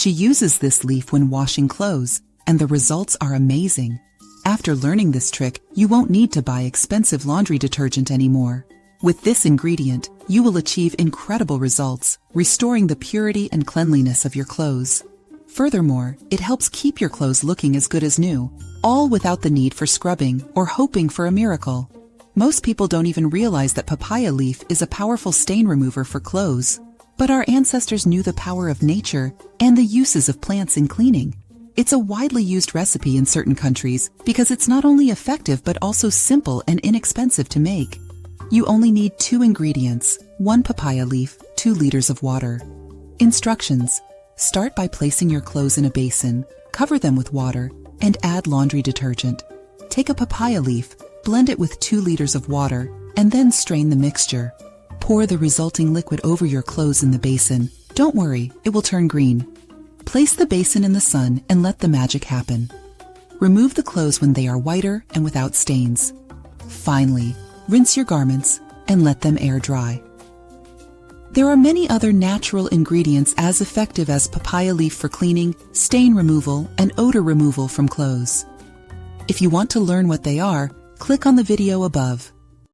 She uses this leaf when washing clothes, and the results are amazing. After learning this trick, you won't need to buy expensive laundry detergent anymore. With this ingredient, you will achieve incredible results, restoring the purity and cleanliness of your clothes. Furthermore, it helps keep your clothes looking as good as new, all without the need for scrubbing or hoping for a miracle. Most people don't even realize that papaya leaf is a powerful stain remover for clothes. But our ancestors knew the power of nature and the uses of plants in cleaning. It's a widely used recipe in certain countries because it's not only effective but also simple and inexpensive to make. You only need 2 ingredients, 1 papaya leaf, 2 liters of water. Instructions: start by placing your clothes in a basin, cover them with water, and add laundry detergent. Take a papaya leaf, blend it with 2 liters of water, and then strain the mixture. Pour the resulting liquid over your clothes in the basin. Don't worry, it will turn green. Place the basin in the sun and let the magic happen. Remove the clothes when they are whiter and without stains. Finally, rinse your garments and let them air dry. There are many other natural ingredients as effective as papaya leaf for cleaning, stain removal, and odor removal from clothes. If you want to learn what they are, click on the video above.